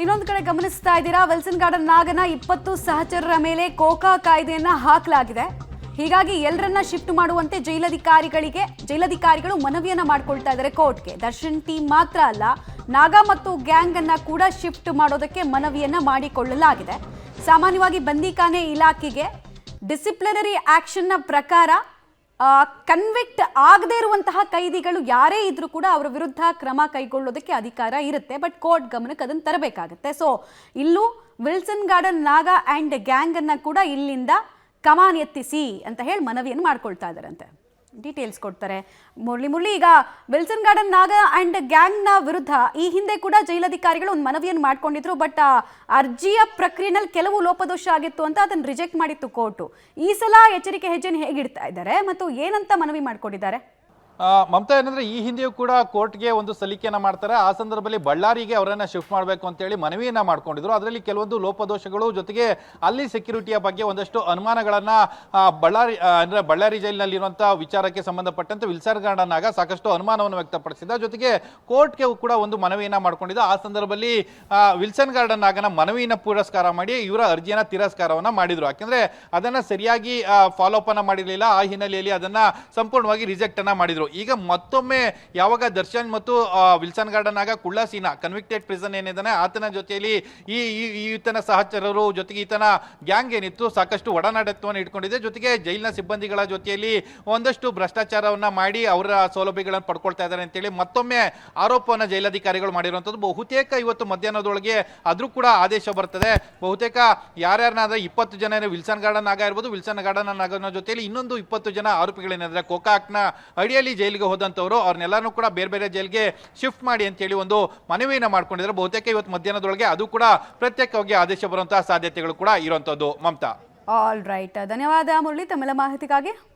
ಇನ್ನೊಂದು ಕಡೆ ಗಮನಿಸ್ತಾ ಇದ್ದೀರಾ, ವಿಲ್ಸನ್ ಗಾರ್ಡನ್ ನಾಗನ 20 ಸಹಚರರ ಮೇಲೆ ಕೋಕಾ ಕಾಯ್ದೆಯನ್ನ ಹಾಕಲಾಗಿದೆ. ಹೀಗಾಗಿ ಎಲ್ಲರನ್ನ ಶಿಫ್ಟ್ ಮಾಡುವಂತೆ ಜೈಲಧಿಕಾರಿಗಳು ಮನವಿಯನ್ನ ಮಾಡ್ಕೊಳ್ತಾ ಇದ್ದಾರೆ ಕೋರ್ಟ್ಗೆ. ದರ್ಶನ್ ಟೀಮ್ ಮಾತ್ರ ಅಲ್ಲ, ನಾಗ ಮತ್ತು ಗ್ಯಾಂಗ್ ಅನ್ನ ಕೂಡ ಶಿಫ್ಟ್ ಮಾಡೋದಕ್ಕೆ ಮನವಿಯನ್ನ ಮಾಡಿಕೊಳ್ಳಲಾಗಿದೆ. ಸಾಮಾನ್ಯವಾಗಿ ಬಂದಿಖಾನೆ ಇಲಾಖೆಗೆ ಡಿಸಿಪ್ಲಿನರಿ ಆಕ್ಷನ್ನ ಪ್ರಕಾರ ಕನ್ವಿಕ್ಟ್ ಆಗದೇ ಇರುವಂತಹ ಕೈದಿಗಳು ಯಾರೇ ಇದ್ರೂ ಕೂಡ ಅವರ ವಿರುದ್ಧ ಕ್ರಮ ಕೈಗೊಳ್ಳೋದಕ್ಕೆ ಅಧಿಕಾರ ಇರುತ್ತೆ. ಬಟ್ ಕೋರ್ಟ್ ಗಮನಕ್ಕೆ ಅದನ್ನು ತರಬೇಕಾಗುತ್ತೆ. ಸೊ ಇಲ್ಲೂ ವಿಲ್ಸನ್ ಗಾರ್ಡನ್ ನಾಗ ಆ್ಯಂಡ್ ಗ್ಯಾಂಗ್ ಅನ್ನ ಕೂಡ ಇಲ್ಲಿಂದ ಕಮಾನ್ ಎತ್ತಿಸಿ ಅಂತ ಹೇಳಿ ಮನವಿಯನ್ನು ಮಾಡ್ಕೊಳ್ತಾ ಇದ್ದಾರಂತೆ. ಡೀಟೇಲ್ಸ್ ಕೊಡ್ತಾರೆ ಮುರಳಿ. ಈಗ ವಿಲ್ಸನ್ ಗಾರ್ಡನ್ ನಾಗ ಆ್ಯಂಡ್ ಗ್ಯಾಂಗ್ನ ವಿರುದ್ಧ ಈ ಹಿಂದೆ ಕೂಡ ಜೈಲಧಿಕಾರಿಗಳು ಒಂದು ಮನವಿಯನ್ನು ಮಾಡ್ಕೊಂಡಿದ್ರು. ಬಟ್ ಅರ್ಜಿಯ ಪ್ರಕ್ರಿಯೆನಲ್ಲಿ ಕೆಲವು ಲೋಪದೋಷ ಆಗಿತ್ತು ಅಂತ ಅದನ್ನು ರಿಜೆಕ್ಟ್ ಮಾಡಿತ್ತು ಕೋರ್ಟು. ಈ ಸಲ ಎಚ್ಚರಿಕೆ ಹೆಜ್ಜೆಯನ್ನು ಹೇಗಿಡ್ತಾ ಇದ್ದಾರೆ ಮತ್ತು ಏನಂತ ಮನವಿ ಮಾಡ್ಕೊಂಡಿದ್ದಾರೆ? ಮಮತಾ, ಏನಂದ್ರೆ ಈ ಹಿಂದೆಯೂ ಕೂಡ ಕೋರ್ಟ್ಗೆ ಒಂದು ಸಲ್ಲಿಕೆಯನ್ನ ಮಾಡ್ತಾರೆ. ಆ ಸಂದರ್ಭದಲ್ಲಿ ಬಳ್ಳಾರಿಗೆ ಅವರನ್ನ ಶಿಫ್ಟ್ ಮಾಡಬೇಕು ಅಂತ ಹೇಳಿ ಮನವಿಯನ್ನ ಮಾಡ್ಕೊಂಡಿದ್ರು. ಅದರಲ್ಲಿ ಕೆಲವೊಂದು ಲೋಪದೋಷಗಳು ಜೊತೆಗೆ ಅಲ್ಲಿ ಸೆಕ್ಯೂರಿಟಿಯ ಬಗ್ಗೆ ಒಂದಷ್ಟು ಅನುಮಾನಗಳನ್ನ ಬಳ್ಳಾರಿ ಜೈಲಿನಲ್ಲಿರುವಂತಹ ವಿಚಾರಕ್ಕೆ ಸಂಬಂಧಪಟ್ಟಂತೆ ವಿಲ್ಸನ್ ಗಾರ್ಡನ್ ಆಗ ಸಾಕಷ್ಟು ಅನುಮಾನವನ್ನು ವ್ಯಕ್ತಪಡಿಸಿದ. ಜೊತೆಗೆ ಕೋರ್ಟ್ಗೆ ಕೂಡ ಒಂದು ಮನವಿಯನ್ನ ಮಾಡ್ಕೊಂಡಿದ್ದ. ಆ ಸಂದರ್ಭದಲ್ಲಿ ವಿಲ್ಸನ್ ಗಾರ್ಡನ್ ಆಗನ ಮನವಿಯನ್ನ ಪುರಸ್ಕಾರ ಮಾಡಿ ಇವರ ಅರ್ಜಿಯನ್ನ ತಿರಸ್ಕಾರವನ್ನ ಮಾಡಿದ್ರು. ಯಾಕಂದ್ರೆ ಅದನ್ನ ಸರಿಯಾಗಿ ಫಾಲೋ ಅಪ್ ಅನ್ನ ಮಾಡಿರಲಿಲ್ಲ. ಆ ಹಿನ್ನೆಲೆಯಲ್ಲಿ ಅದನ್ನ ಸಂಪೂರ್ಣವಾಗಿ ರಿಜೆಕ್ಟ್ ಅನ್ನ ಮಾಡಿದ್ರು. ಈಗ ಮತ್ತೊಮ್ಮೆ ಯಾವಾಗ ದರ್ಶನ್ ಮತ್ತು ವಿಲ್ಸನ್ ಗಾರ್ಡನ್ ಆಗ ಕುಳ್ಳಾಸಿನ ಕನ್ವಿಕ್ಟೆಡ್ ಪ್ರಿಸನ್ ಏನಿದ್ದಾನೆ ಆತನ ಜೊತೆಯಲ್ಲಿ ಈತನ ಸಹಚರರು ಜೊತೆಗೆ ಈತನ ಗ್ಯಾಂಗ್ ಏನಿತ್ತು ಸಾಕಷ್ಟು ಒಡನಾಟತ್ವವನ್ನು ಇಟ್ಕೊಂಡಿದೆ. ಜೊತೆಗೆ ಜೈಲಿನ ಸಿಬ್ಬಂದಿಗಳ ಜೊತೆಯಲ್ಲಿ ಒಂದಷ್ಟು ಭ್ರಷ್ಟಾಚಾರವನ್ನ ಮಾಡಿ ಅವರ ಸೌಲಭ್ಯಗಳನ್ನು ಪಡ್ಕೊಳ್ತಾ ಇದ್ದಾರೆ ಅಂತೇಳಿ ಮತ್ತೊಮ್ಮೆ ಆರೋಪವನ್ನು ಜೈಲಾಧಿಕಾರಿಗಳು ಮಾಡಿರುವಂಥದ್ದು. ಬಹುತೇಕ ಇವತ್ತು ಮಧ್ಯಾಹ್ನದೊಳಗೆ ಆದ್ರೂ ಕೂಡ ಆದೇಶ ಬರ್ತದೆ. ಬಹುತೇಕ ಯಾರ್ಯಾರನ್ನಾದ್ರೆ 20 ಜನ ವಿಲ್ಸನ್ ಗಾರ್ಡನ್ ಆಗ ಇರ್ಬೋದು, ವಿಲ್ಸನ್ ಗಾರ್ಡನ್ ಆಗನ ಜೊತೆಯಲ್ಲಿ ಇನ್ನೊಂದು 20 ಜನ ಆರೋಪಿಗಳೇನಿದ್ರೆ ಕೋಕಾಕ್ನ ಅಡಿಯಲ್ಲಿ ಜೈಲಿಗೆ ಹೋದಂತವರು ಅವ್ರನ್ನೆಲ್ಲಾನು ಕೂಡ ಬೇರೆ ಬೇರೆ ಜೈಲಿಗೆ ಶಿಫ್ಟ್ ಮಾಡಿ ಅಂತ ಹೇಳಿ ಒಂದು ಮನವಿಯನ್ನ ಮಾಡ್ಕೊಂಡಿದ್ದಾರೆ. ಬಹುತೇಕ ಇವತ್ತು ಮಧ್ಯಾಹ್ನದೊಳಗೆ ಅದು ಕೂಡ ಪ್ರತ್ಯೇಕವಾಗಿ ಆದೇಶ ಬರುವಂತಹ ಸಾಧ್ಯತೆಗಳು ಕೂಡ ಇರುವಂತದ್ದು. ಮಮತಾ, ಆಲ್ ರೈಟ್, ಧನ್ಯವಾದ ಮುರಳಿ ತಮ್ಮೆಲ್ಲ ಮಾಹಿತಿಗಾಗಿ.